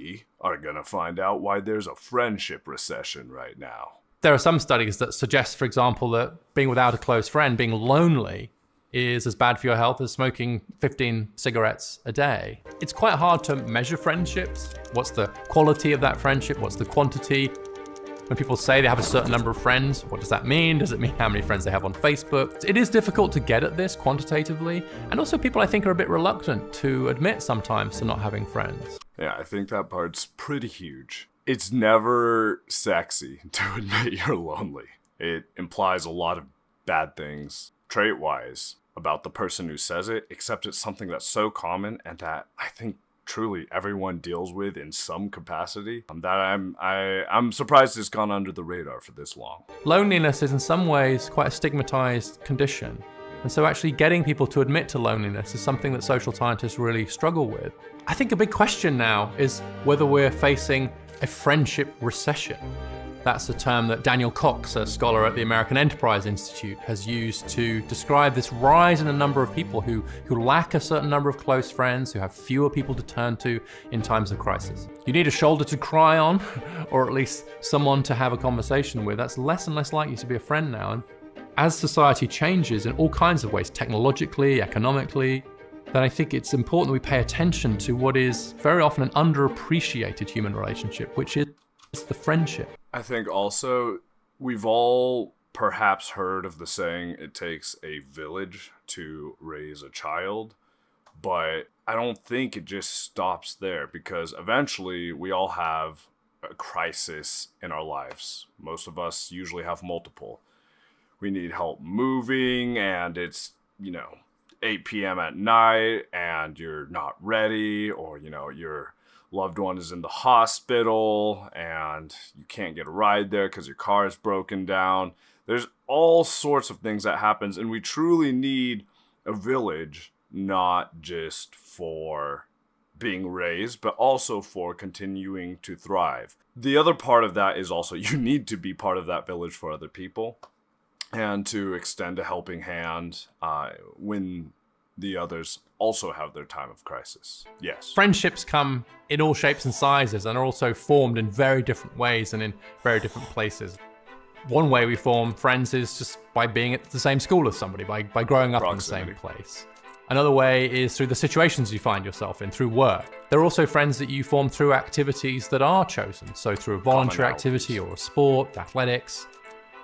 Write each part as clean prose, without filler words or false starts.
we are going to find out why there's a friendship recession right now. There are some studies that suggest, for example, that being without a close friend, being lonely, is as bad for your health as smoking 15 cigarettes a day. It's quite hard to measure friendships. What's the quality of that friendship? What's the quantity? When people say they have a certain number of friends, what does that mean? Does it mean how many friends they have on Facebook? It is difficult to get at this quantitatively. And also people, I think, are a bit reluctant to admit sometimes to not having friends. Yeah, I think that part's pretty huge. It's never sexy to admit you're lonely. It implies a lot of bad things, trait-wise, about the person who says it, except it's something that's so common and that I think truly everyone deals with in some capacity, that I'm surprised it's gone under the radar for this long. Loneliness is in some ways quite a stigmatized condition. And so actually getting people to admit to loneliness is something that social scientists really struggle with. I think a big question now is whether we're facing a friendship recession. That's a term that Daniel Cox, a scholar at the American Enterprise Institute, has used to describe this rise in the number of people who lack a certain number of close friends, who have fewer people to turn to in times of crisis. You need a shoulder to cry on, or at least someone to have a conversation with. That's less and less likely to be a friend now. And as society changes in all kinds of ways, technologically, economically, then I think it's important that we pay attention to what is very often an underappreciated human relationship, which is the friendship. I think also we've all perhaps heard of the saying, it takes a village to raise a child, but I don't think it just stops there, because eventually we all have a crisis in our lives. Most of us usually have multiple. We need help moving, and it's, 8 p.m. at night and you're not ready, or, your loved one is in the hospital and you can't get a ride there because your car is broken down. There's all sorts of things that happens, and we truly need a village, not just for being raised, but also for continuing to thrive. The other part of that is also you need to be part of that village for other people and to extend a helping hand when the others also have their time of crisis. Yes. Friendships come in all shapes and sizes and are also formed in very different ways and in very different places. One way we form friends is just by being at the same school as somebody, by growing up Proximity. in the same place. Another way is through the situations you find yourself in, through work. There are also friends that you form through activities that are chosen, so through a volunteer activity or a sport, athletics.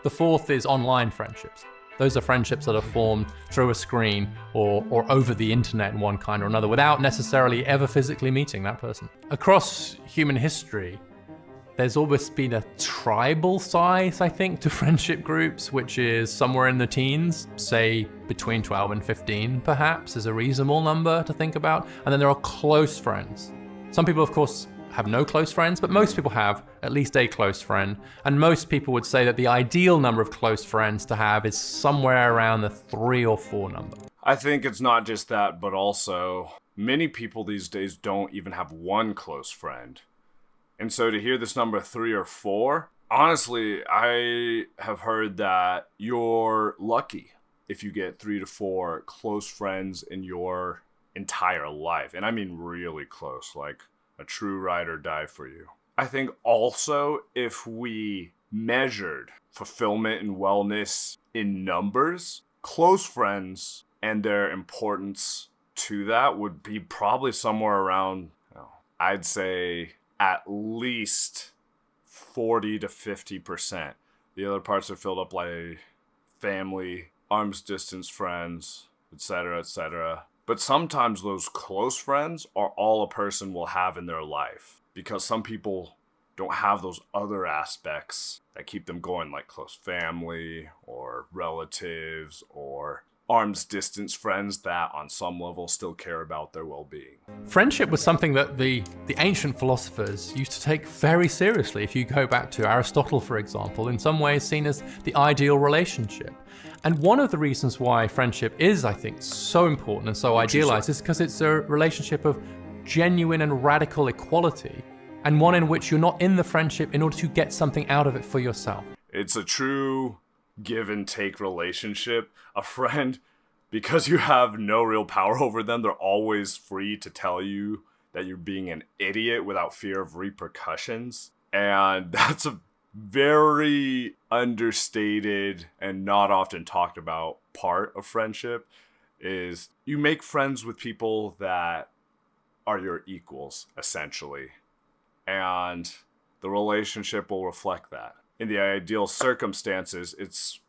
The fourth is online friendships. Those are friendships that are formed through a screen or over the internet in one kind or another without necessarily ever physically meeting that person. Across human history, there's always been a tribal size, I think, to friendship groups, which is somewhere in the teens, say between 12 and 15 perhaps is a reasonable number to think about. And then there are close friends. Some people, of course, have no close friends, but most people have at least a close friend. And most people would say that the ideal number of close friends to have is somewhere around the 3 or 4 number. I think it's not just that, but also many people these days don't even have one close friend. And so to hear this number 3 or 4, honestly, I have heard that you're lucky if you get 3 to 4 close friends in your entire life. And I mean really close, like a true ride or die for you. I think also if we measured fulfillment and wellness in numbers, close friends and their importance to that would be probably somewhere around, I'd say at least 40 to 50%. The other parts are filled up like family, arm's distance friends, etc., etc. But sometimes those close friends are all a person will have in their life, because some people don't have those other aspects that keep them going, like close family or relatives or arm's distance friends that on some level still care about their well-being. Friendship was something that the ancient philosophers used to take very seriously. If you go back to Aristotle, for example, in some ways seen as the ideal relationship. And one of the reasons why friendship is, I think, so important and so idealized is because it's a relationship of genuine and radical equality, and one in which you're not in the friendship in order to get something out of it for yourself. It's a true give and take relationship. A friend, because you have no real power over them, they're always free to tell you that you're being an idiot without fear of repercussions. And that's a very understated and not often talked about part of friendship, is you make friends with people that are your equals, essentially. And the relationship will reflect that. In the ideal circumstances, it's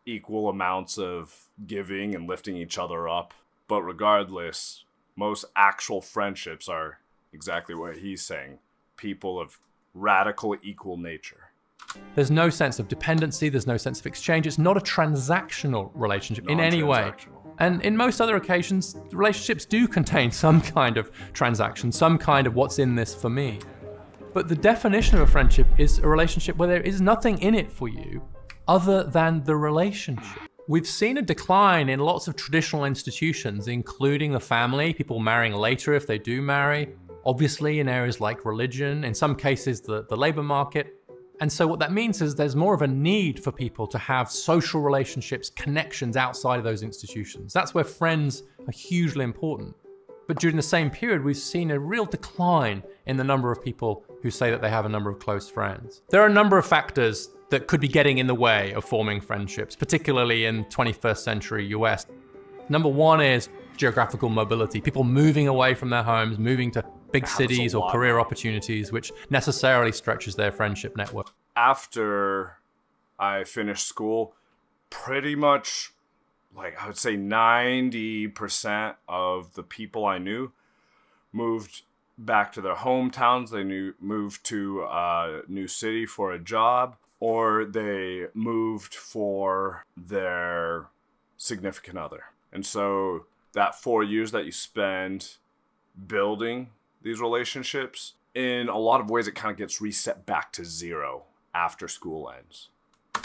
equal amounts of giving and lifting each other up. But regardless, most actual friendships are exactly what he's saying. People of radical equal nature. There's no sense of dependency. There's no sense of exchange. It's not a transactional relationship in any way. And in most other occasions, relationships do contain some kind of transaction, some kind of what's in this for me. But the definition of a friendship is a relationship where there is nothing in it for you other than the relationship. We've seen a decline in lots of traditional institutions, including the family, people marrying later if they do marry, obviously in areas like religion, in some cases the labor market. And so what that means is there's more of a need for people to have social relationships, connections outside of those institutions. That's where friends are hugely important. But during the same period, we've seen a real decline in the number of people who say that they have a number of close friends. There are a number of factors that could be getting in the way of forming friendships, particularly in 21st century US. Number one is geographical mobility, people moving away from their homes, moving to big cities or career opportunities, which necessarily stretches their friendship network. After I finished school, pretty much, I would say 90% of the people I knew moved back to their hometowns. They moved to a new city for a job, or they moved for their significant other. And so that 4 years that you spend building these relationships, in a lot of ways, it kind of gets reset back to zero after school ends.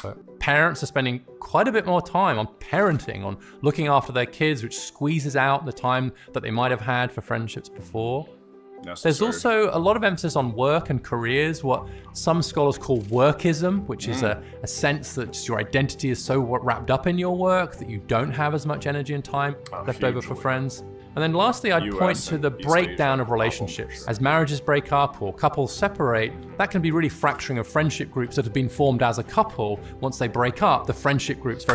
But parents are spending quite a bit more time on parenting, on looking after their kids, which squeezes out the time that they might have had for friendships before. There's also a lot of emphasis on work and careers, what some scholars call workism, which is a sense that just your identity is so wrapped up in your work that you don't have as much energy and time left over for friends. And then lastly, I'd point to the breakdown of relationships. As marriages break up or couples separate, that can be really fracturing of friendship groups that have been formed as a couple. Once they break up, the friendship groups...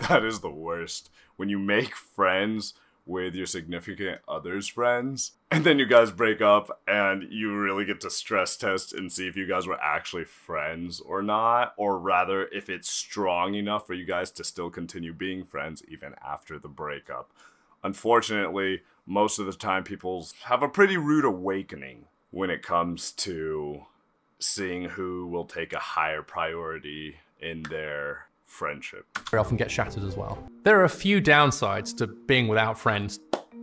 That is the worst. When you make friends with your significant other's friends, and then you guys break up, and you really get to stress test and see if you guys were actually friends or not, or rather, if it's strong enough for you guys to still continue being friends even after the breakup. Unfortunately, most of the time people have a pretty rude awakening when it comes to seeing who will take a higher priority in their friendship. They often get shattered as well. There are a few downsides to being without friends.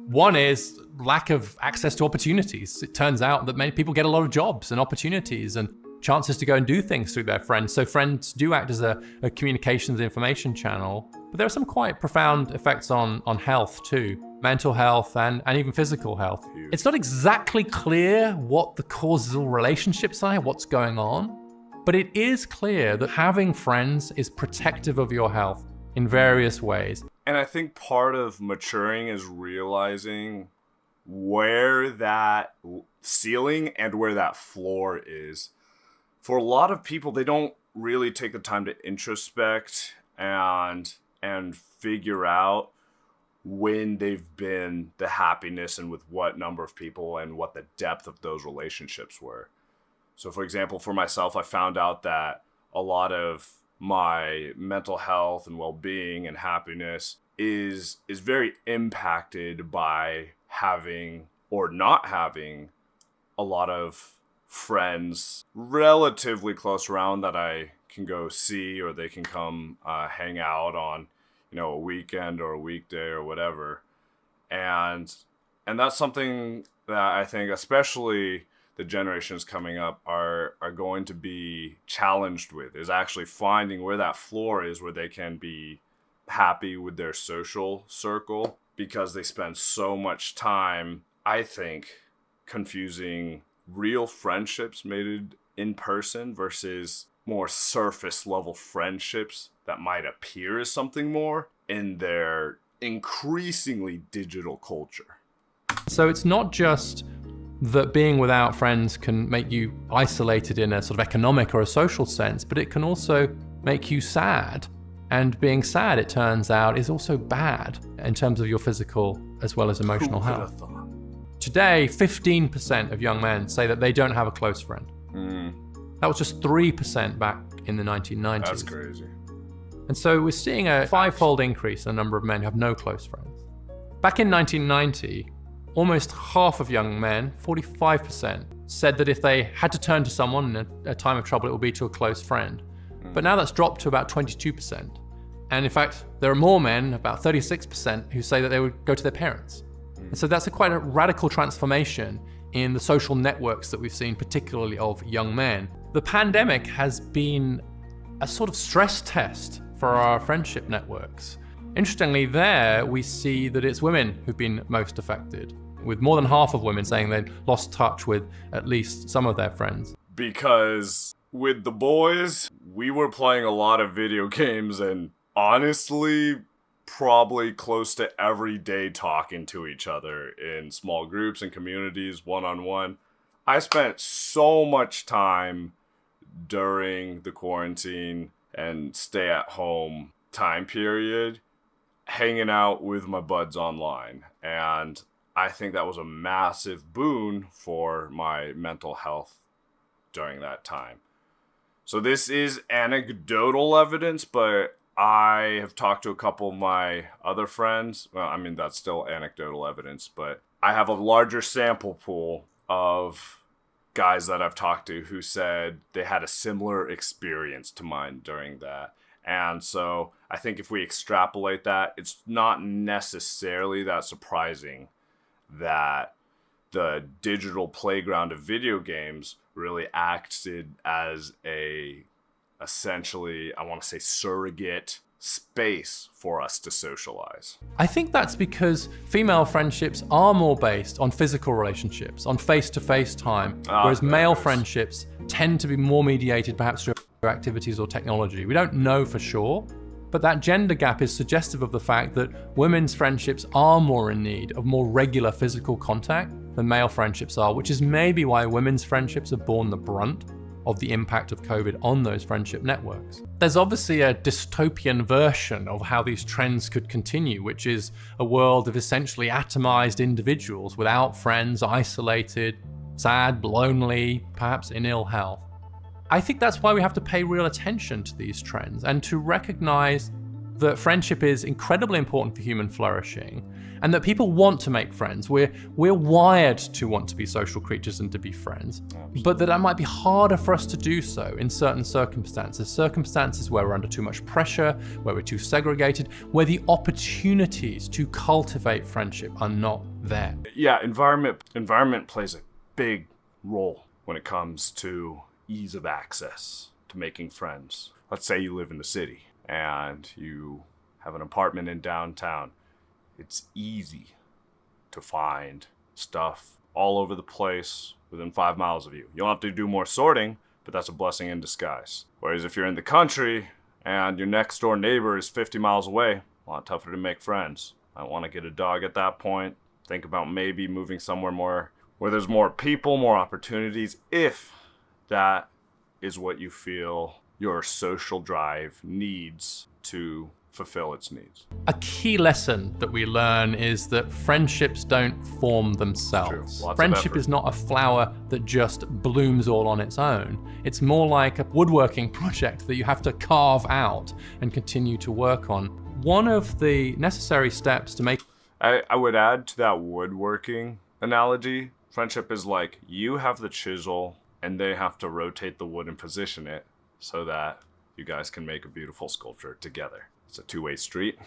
One is lack of access to opportunities. It turns out that many people get a lot of jobs and opportunities and chances to go and do things through their friends. So friends do act as a communications information channel. But there are some quite profound effects on health too. Mental health and even physical health. It's not exactly clear what the causal relationships are, what's going on. But it is clear that having friends is protective of your health in various ways. And I think part of maturing is realizing where that ceiling and where that floor is. For a lot of people, they don't really take the time to introspect and figure out when they've been the happiness and with what number of people and what the depth of those relationships were. So for example, for myself, I found out that a lot of my mental health and well-being and happiness is very impacted by having or not having a lot of friends relatively close around that I can go see, or they can come hang out on, a weekend or a weekday or whatever. And that's something that I think especially the generations coming up are going to be challenged with, is actually finding where that floor is, where they can be happy with their social circle, because they spend so much time, I think, confusing real friendships made in person versus more surface level friendships that might appear as something more in their increasingly digital culture. So it's not just that being without friends can make you isolated in a sort of economic or a social sense, but it can also make you sad. And being sad, it turns out, is also bad in terms of your physical as well as emotional health. Today, 15% of young men say that they don't have a close friend. That was just 3% back in the 1990s. That's crazy. And so we're seeing a five-fold increase in the number of men who have no close friends. Back in 1990, almost half of young men, 45%, said that if they had to turn to someone in a time of trouble, it would be to a close friend. But now that's dropped to about 22%. And in fact, there are more men, about 36%, who say that they would go to their parents. And so that's quite a radical transformation in the social networks that we've seen, particularly of young men. The pandemic has been a sort of stress test for our friendship networks. Interestingly, there we see that it's women who've been most affected, with more than half of women saying they'd lost touch with at least some of their friends. Because with the boys, we were playing a lot of video games and honestly, probably close to every day talking to each other in small groups and communities, one-on-one. I spent so much time during the quarantine and stay-at-home time period hanging out with my buds online. And I think that was a massive boon for my mental health during that time. So this is anecdotal evidence, but I have talked to a couple of my other friends. Well, I mean, that's still anecdotal evidence, but I have a larger sample pool of guys that I've talked to who said they had a similar experience to mine during that. And so I think if we extrapolate that, it's not necessarily that surprising that the digital playground of video games really acted as essentially, I want to say, surrogate space for us to socialize. I think that's because female friendships are more based on physical relationships, on face-to-face time, whereas male friendships tend to be more mediated perhaps through activities or technology. We don't know for sure, but that gender gap is suggestive of the fact that women's friendships are more in need of more regular physical contact than male friendships are, which is maybe why women's friendships have borne the brunt of the impact of COVID on those friendship networks. There's obviously a dystopian version of how these trends could continue, which is a world of essentially atomized individuals without friends, isolated, sad, lonely, perhaps in ill health. I think that's why we have to pay real attention to these trends and to recognize that friendship is incredibly important for human flourishing and that people want to make friends. We're wired to want to be social creatures and to be friends, but that might be harder for us to do so in certain circumstances where we're under too much pressure, where we're too segregated, where the opportunities to cultivate friendship are not there. Yeah, environment plays a big role when it comes to ease of access to making friends. Let's say you live in the city and you have an apartment in downtown. It's easy to find stuff all over the place within 5 miles of you. You'll have to do more sorting, but that's a blessing in disguise. Whereas if you're in the country and your next door neighbor is 50 miles away, a lot tougher to make friends. I want to get a dog at that point. Think about maybe moving somewhere more where there's more people, more opportunities, if that is what you feel your social drive needs to fulfill its needs. A key lesson that we learn is that friendships don't form themselves. Friendship is not a flower that just blooms all on its own. It's more like a woodworking project that you have to carve out and continue to work on. One of the necessary steps to make... I would add to that woodworking analogy, friendship is like you have the chisel and they have to rotate the wood and position it so that you guys can make a beautiful sculpture together. It's a two-way street.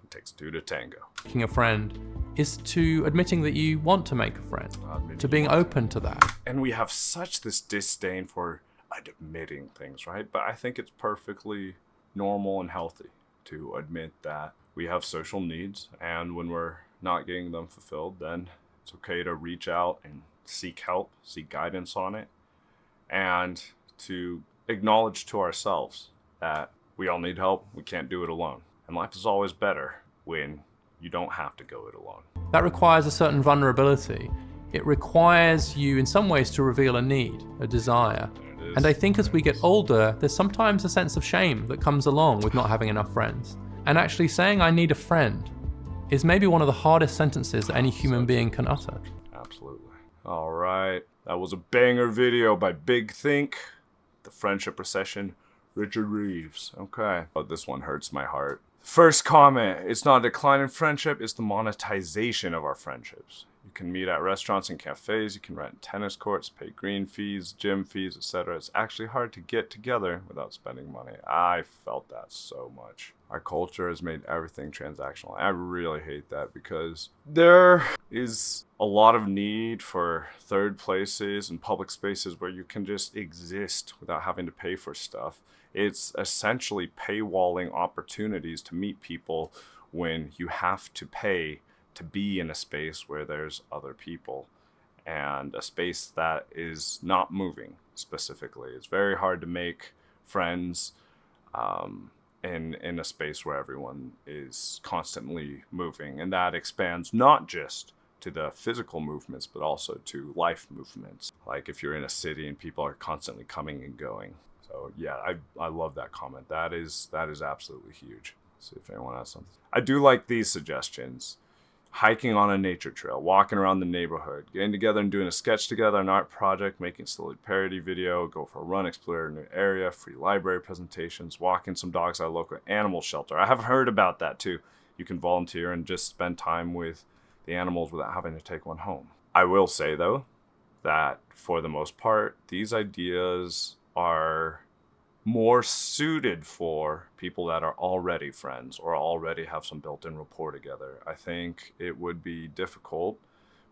It takes two to tango. Making a friend is to admitting that you want to make a friend, to being open to that. And we have such this disdain for admitting things, right? But I think it's perfectly normal and healthy to admit that we have social needs, and when we're not getting them fulfilled, then it's okay to reach out and seek help, seek guidance on it, and to acknowledge to ourselves that we all need help. We can't do it alone. And life is always better when you don't have to go it alone. That requires a certain vulnerability. It requires you in some ways to reveal a need, a desire. And I think as we get older, there's sometimes a sense of shame that comes along with not having enough friends. And actually saying I need a friend is maybe one of the hardest sentences that any human being can utter. Absolutely. All right. That was a banger video by Big Think, The Friendship Recession, Richard Reeves. Okay. Oh, this one hurts my heart. First comment, it's not a decline in friendship, it's the monetization of our friendships. You can meet at restaurants and cafes, you can rent tennis courts, pay green fees, gym fees, etc. It's actually hard to get together without spending money. I felt that so much. Our culture has made everything transactional. I really hate that because there is a lot of need for third places and public spaces where you can just exist without having to pay for stuff. It's essentially paywalling opportunities to meet people when you have to pay to be in a space where there's other people and a space that is not moving specifically. It's very hard to make friends in a space where everyone is constantly moving, and that expands not just to the physical movements but also to life movements, like if you're in a city and people are constantly coming and going. So yeah, I love that comment. That is absolutely huge. Let's see if anyone has something. I do like these suggestions. Hiking on a nature trail, walking around the neighborhood, getting together and doing a sketch together, an art project, making a silly parody video, go for a run, explore a new area, free library presentations, walking some dogs at a local animal shelter. I have heard about that too. You can volunteer and just spend time with the animals without having to take one home. I will say though, that for the most part, these ideas are more suited for people that are already friends or already have some built-in rapport together. I think it would be difficult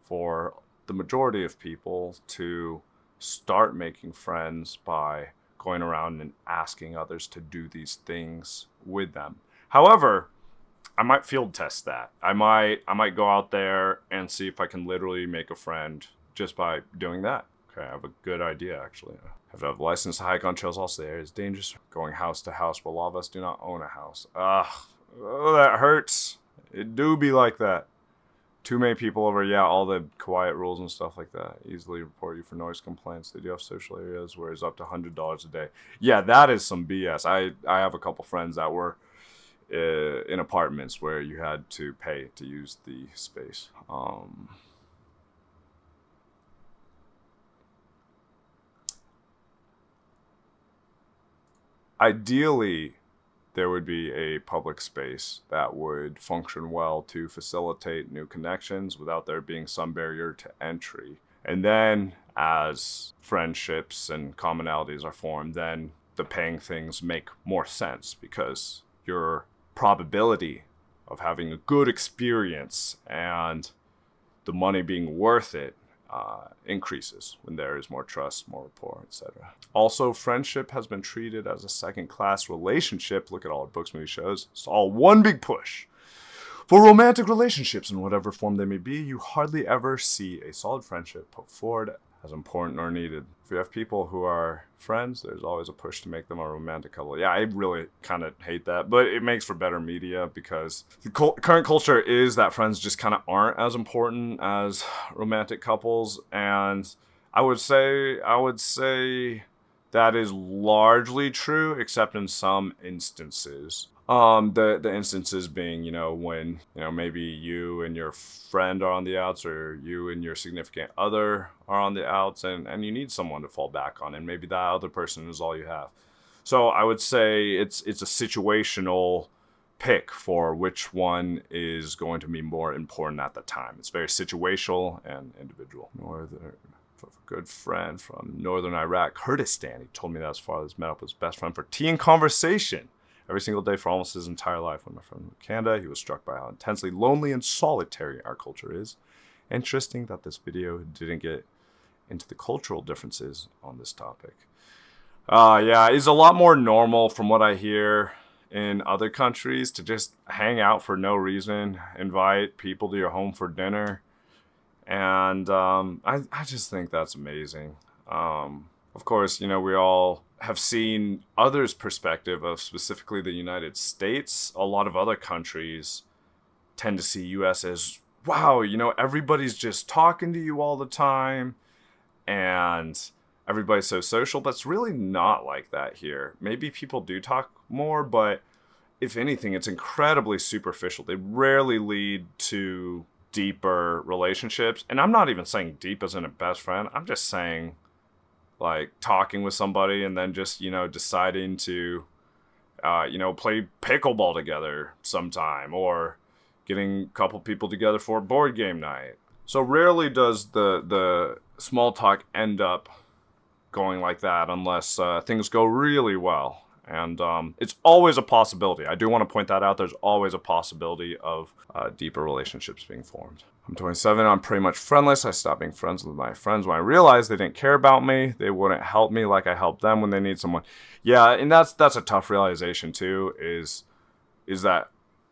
for the majority of people to start making friends by going around and asking others to do these things with them. However, I might field test that. I might go out there and see if I can literally make a friend just by doing that. Okay, I have a good idea actually. Have to have a license to hike on trails. Also, the area is dangerous. Going house to house, but a lot of us do not own a house. Oh, that hurts. It do be like that. Too many people over, all the quiet rules and stuff like that. Easily report you for noise complaints. They do have social areas where it's up to $100 a day. Yeah, that is some BS. I have a couple friends that were in apartments where you had to pay to use the space. Ideally, there would be a public space that would function well to facilitate new connections without there being some barrier to entry. And then as friendships and commonalities are formed, then the paying things make more sense because your probability of having a good experience and the money being worth it increases when there is more trust, more rapport, etc. Also, friendship has been treated as a second-class relationship. Look at all our books, movies, shows. It's all one big push. For romantic relationships, in whatever form they may be, you hardly ever see a solid friendship put forward as important or needed. If you have people who are friends, there's always a push to make them a romantic couple. Yeah, I really kind of hate that, but it makes for better media because the current culture is that friends just kind of aren't as important as romantic couples, and I would say that is largely true, except in some instances. The instances being, when, maybe you and your friend are on the outs, or you and your significant other are on the outs, and you need someone to fall back on, and maybe that other person is all you have. So I would say it's a situational pick for which one is going to be more important at the time. It's very situational and individual. A good friend from northern Iraq, Kurdistan, he told me that his father's met up with his best friend for tea and conversation every single day for almost his entire life. When my friend moved to Canada, he was struck by how intensely lonely and solitary our culture is. Interesting that this video didn't get into the cultural differences on this topic. It's a lot more normal from what I hear in other countries to just hang out for no reason, invite people to your home for dinner. And I just think that's amazing. Of course, we all have seen others' perspective of specifically the United States. A lot of other countries tend to see U.S. as wow, everybody's just talking to you all the time and everybody's so social. But it's really not like that here. Maybe people do talk more, but if anything, it's incredibly superficial. They rarely lead to deeper relationships. And I'm not even saying deep as in a best friend. I'm just saying like talking with somebody and then just, deciding to, play pickleball together sometime, or getting a couple people together for a board game night. So rarely does the small talk end up going like that unless things go really well. And it's always a possibility. I do want to point that out. There's always a possibility of deeper relationships being formed. I'm 27. I'm pretty much friendless. I stopped being friends with my friends when I realized they didn't care about me. They wouldn't help me like I helped them when they need someone. Yeah, and that's a tough realization too. Is that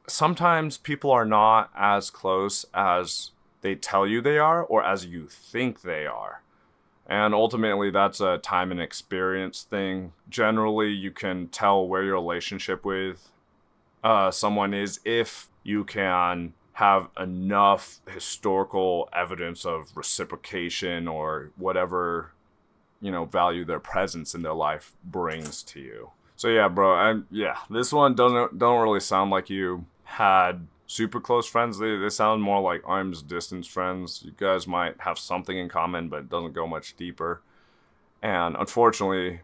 sometimes people are not as close as they tell you they are, or as you think they are. And ultimately, that's a time and experience thing. Generally, you can tell where your relationship with someone is if you can have enough historical evidence of reciprocation or whatever, value their presence in their life brings to you. So yeah, bro, this one don't really sound like you had super close friends. They sound more like arm's distance friends. You guys might have something in common, but it doesn't go much deeper. And unfortunately,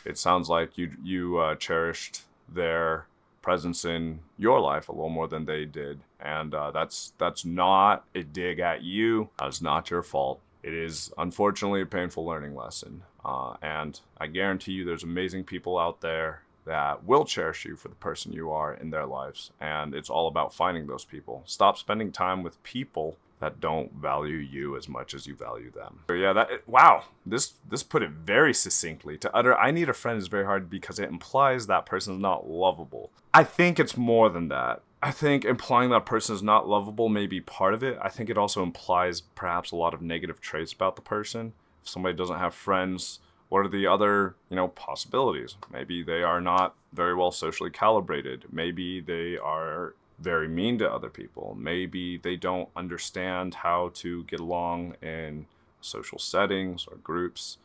it sounds like you cherished their presence in your life a little more than they did. And that's not a dig at you. That's not your fault. It is unfortunately a painful learning lesson. And I guarantee you there's amazing people out there that will cherish you for the person you are in their lives. And it's all about finding those people. Stop spending time with people that don't value you as much as you value them. So yeah, wow, this put it very succinctly. To utter "I need a friend" is very hard because it implies that person is not lovable. I think it's more than that. I think implying that person is not lovable may be part of it. I think it also implies perhaps a lot of negative traits about the person. If somebody doesn't have friends, what are the other, possibilities? Maybe they are not very well socially calibrated. Maybe they are very mean to other people. Maybe they don't understand how to get along in social settings or groups.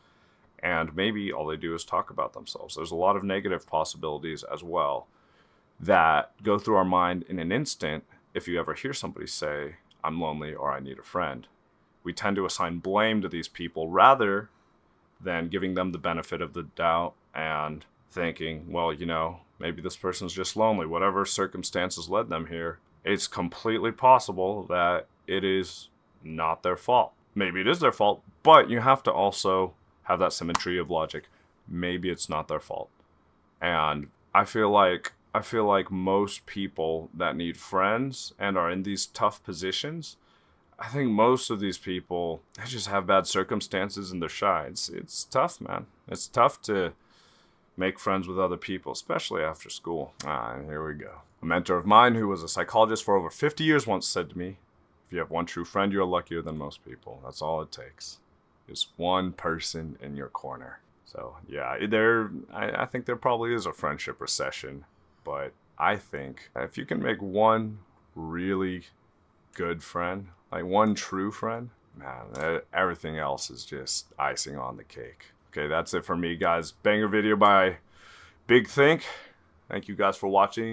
And maybe all they do is talk about themselves. There's a lot of negative possibilities as well that go through our mind in an instant if you ever hear somebody say, "I'm lonely" or "I need a friend." We tend to assign blame to these people rather than giving them the benefit of the doubt and thinking, well, maybe this person's just lonely. Whatever circumstances led them here, it's completely possible that it is not their fault. Maybe it is their fault, but you have to also have that symmetry of logic. Maybe it's not their fault. And I feel like most people that need friends and are in these tough positions, I think most of these people, they just have bad circumstances and they're shy. It's tough, man. It's tough to make friends with other people, especially after school. And here we go. A mentor of mine who was a psychologist for over 50 years once said to me, "If you have one true friend, you're luckier than most people." That's all it takes. Just one person in your corner. So yeah, I think there probably is a friendship recession. But I think if you can make one really good friend, like one true friend, man, everything else is just icing on the cake. Okay, that's it for me, guys. Banger video by Big Think. Thank you guys for watching.